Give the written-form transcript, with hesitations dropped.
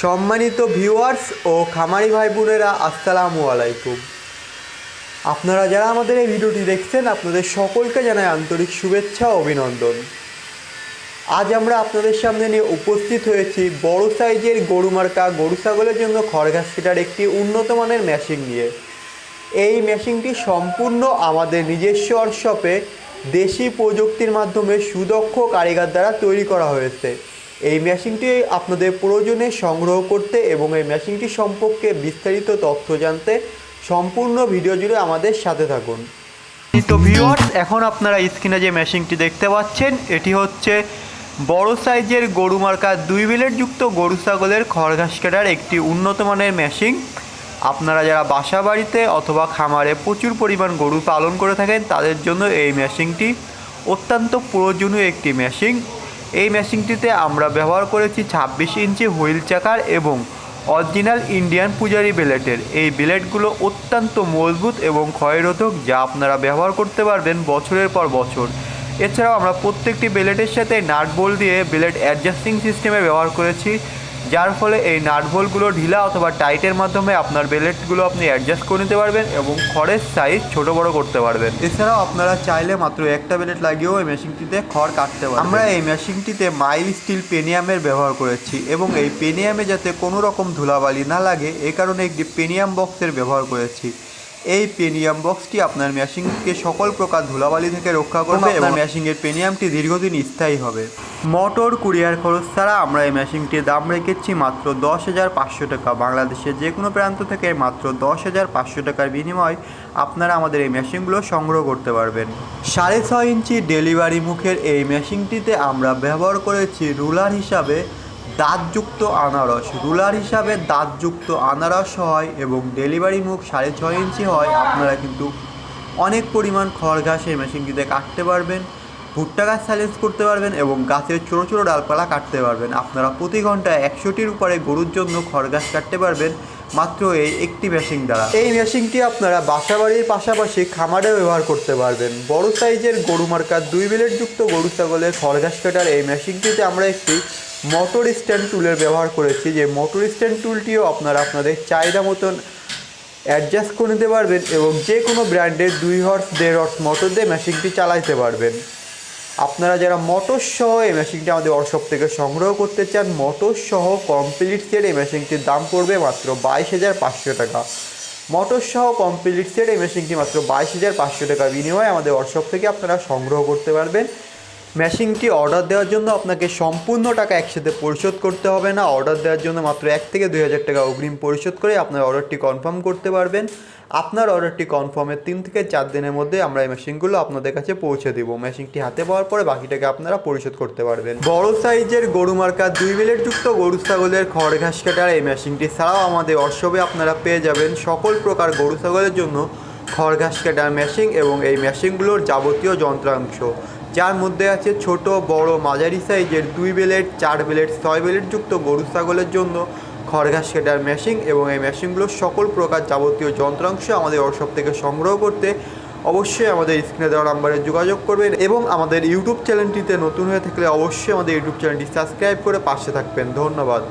সম্মানিত ভিউয়ার্স ও খামারি ভাই বোনেরা, আসসালামু আলাইকুম। আপনারা যারা আমাদের এই ভিডিওটি দেখছেন, আপনাদের সকলকে জানাই আন্তরিক শুভেচ্ছা ও অভিনন্দন। আজ আমরা আপনাদের সামনে নিয়ে উপস্থিত হয়েছি বড় সাইজের গরু মার্কা গরু ছাগলের জন্য খড়ঘাস কাটার একটি উন্নত মানের মেশিন নিয়ে। এই মেশিনটি সম্পূর্ণ আমাদের নিজস্ব ওয়ার্কশপে দেশি প্রযুক্তির মাধ্যমে সুদক্ষ কারিগর দ্বারা তৈরি করা হয়েছে। এই মেশিনটি আপনাদের প্রয়োজনে সংগ্রহ করতে এবং এই মেশিনটি সম্পর্কে বিস্তারিত তথ্য জানতে সম্পূর্ণ ভিডিও জুড়ে আমাদের সাথে থাকুন। তো ভিউয়ার্স, এখন আপনারা স্ক্রিনে যে মেশিনটি দেখতে পাচ্ছেন, এটি হচ্ছে বড় সাইজের গরু মার্কা 2 ব্লেড যুক্ত গরু ছাগলের খড়ঘাস কাটার একটি উন্নত মানের মেশিন। আপনারা যারা বাসা বাড়িতে অথবা খামারে প্রচুর পরিমাণ গরু পালন করে থাকেন, তাদের জন্য এই মেশিনটি অত্যন্ত প্রয়োজনীয় একটি মেশিন। এই মেশিনটিতে আমরা ব্যবহার করেছি 26 ইঞ্চি হুইল চাকার এবং অরিজিনাল ইন্ডিয়ান পূজারি ব্লেডের। এই ব্লেডগুলো অত্যন্ত মজবুত এবং ক্ষয়রোধক, যা আপনারা ব্যবহার করতে পারবেন বছরের পর বছর। এছাড়াও আমরা প্রত্যেকটি ব্লেডের সাথে নাট বোল্ট দিয়ে ব্লেড অ্যাডজাস্টিং সিস্টেমে ব্যবহার করেছি, যার ফলে এই নাট বোল্টগুলো ঢিলা অথবা টাইটের মাধ্যমে আপনার ব্লেডগুলো আপনি অ্যাডজাস্ট করে নিতে পারবেন এবং খড়ের সাইজ ছোট বড় করতে পারবেন। এছাড়াও আপনারা চাইলে মাত্র একটা ব্লেড লাগিয়েও এই মেশিনটিতে খড় কাটতে পারবেন। আমরা এই মেশিনটিতে মাইল স্টিল পেনিয়ামের ব্যবহার করেছি এবং এই পেনিয়ামে যাতে কোনো রকম ধুলাবালি না লাগে, এই কারণে একটি পেনিয়াম বক্সের ব্যবহার করেছি। এই পেনিয়াম বক্সটি আপনার মেশিনকে সকল প্রকার ধুলাবালি থেকে রক্ষা করবে এবং মেশিনের পেনিয়ামটি দীর্ঘদিন স্থায়ী হবে। মোটর কুরিয়ার খরচ ছাড়া আমরা এই মেশিনটির দাম রেখেছি মাত্র 10,500 টাকা। বাংলাদেশের যে কোনো প্রান্ত থেকে মাত্র 10,500 টাকার বিনিময়ে আপনারা আমাদের এই মেশিনগুলো সংগ্রহ করতে পারবেন। 6.5 ইঞ্চি ডেলিভারি মুখের এই মেশিনটিতে আমরা ব্যবহার করেছি রুলার হিসাবে দাঁতযুক্ত আনারস। রুলার হিসাবে দাঁতযুক্ত আনারস হয় এবং ডেলিভারি মুখ 6.5 ইঞ্চি হয়। আপনারা কিন্তু অনেক পরিমাণ খড় ঘাস এই মেশিনটিতে কাটতে পারবেন, ভুট্টা গাছ চ্যালেঞ্জ করতে পারবেন এবং গাছের ছোটো ছোটো ডালপালা কাটতে পারবেন। আপনারা প্রতি ঘন্টায় 100টির উপরে গরুর জন্য খড় ঘাস কাটতে পারবেন মাত্র এই একটি মেশিন দ্বারা। এই মেশিনটি আপনারা বাসাবাড়ির পাশাপাশি খামারেও ব্যবহার করতে পারবেন। বড় সাইজের গরু মার্কা 2 ব্লেড যুক্ত গরু ছাগলের খড় ঘাস কাটার এই মেশিনটিতে আমরা একটি মোটর স্ট্যান্ড টুলের ব্যবহার করেছি, যে মোটর স্ট্যান্ড টুলটিও আপনারা আপনাদের চাহিদা মতন অ্যাডজাস্ট করে নিতে পারবেন এবং যে কোনো ব্র্যান্ডের 2 হর্স 1.5 হর্স মোটর দিয়ে মেশিনটি চালাতে পারবেন। আপনারা যারা মোটর সহ এই মেশিনটি আমাদের ওয়ার্কশপ থেকে সংগ্রহ করতে চান, মোটর সহ কমপ্লিট সেট এই মেশিনটির দাম পড়বে মাত্র 22,500 টাকা। মোটর সহ কমপ্লিট সেট এই মেশিনটি মাত্র 22,500 টাকার বিনিময়ে আমাদের ওয়ার্কশপ থেকে আপনারা সংগ্রহ করতে পারবেন। মেশিনটি অর্ডার দেওয়ার জন্য আপনাকে সম্পূর্ণ টাকা একসাথে পরিশোধ করতে হবে না। অর্ডার দেওয়ার জন্য মাত্র 1 থেকে 2,000 টাকা অগ্রিম পরিশোধ করে আপনার অর্ডারটি কনফার্ম করতে পারবেন। আপনার অর্ডারটি কনফার্মের 3 থেকে 4 দিনের মধ্যে আমরা এই মেশিনগুলো আপনাদের কাছে পৌঁছে দেব। মেশিনটি হাতে পাওয়ার পরে বাকি টাকা আপনারা পরিশোধ করতে পারবেন। বড় সাইজের গরু মার্কা 2 ব্লেড যুক্ত গরু ছাগলের খড় ঘাস কাটার এই মেশিনটি ছাড়াও আমাদের ওয়ার্কশপে আপনারা পেয়ে যাবেন সকল প্রকার গরু ছাগলের জন্য খড় ঘাস কাটার মেশিন এবং এই মেশিনগুলোর যাবতীয় যন্ত্রাংশ, যার মধ্যে আছে ছোট বড় মাঝারি সাইজের 2 ব্লেড 4 ব্লেড 6 ব্লেড যুক্ত গরু ছাগলের জন্য খড় ঘাস কাটার মেশিন এবং এই মেশিনগুলোর সকল প্রকার যাবতীয় যন্ত্রাংশ আমাদের ওয়ার্কশপ থেকে সংগ্রহ করতে অবশ্যই আমাদের স্ক্রিনে দেওয়া নাম্বারে যোগাযোগ করবেন এবং আমাদের ইউটিউব চ্যানেলটিতে নতুন হয়ে থাকলে অবশ্যই আমাদের ইউটিউব চ্যানেলটি সাবস্ক্রাইব করে পাশে থাকবেন। ধন্যবাদ।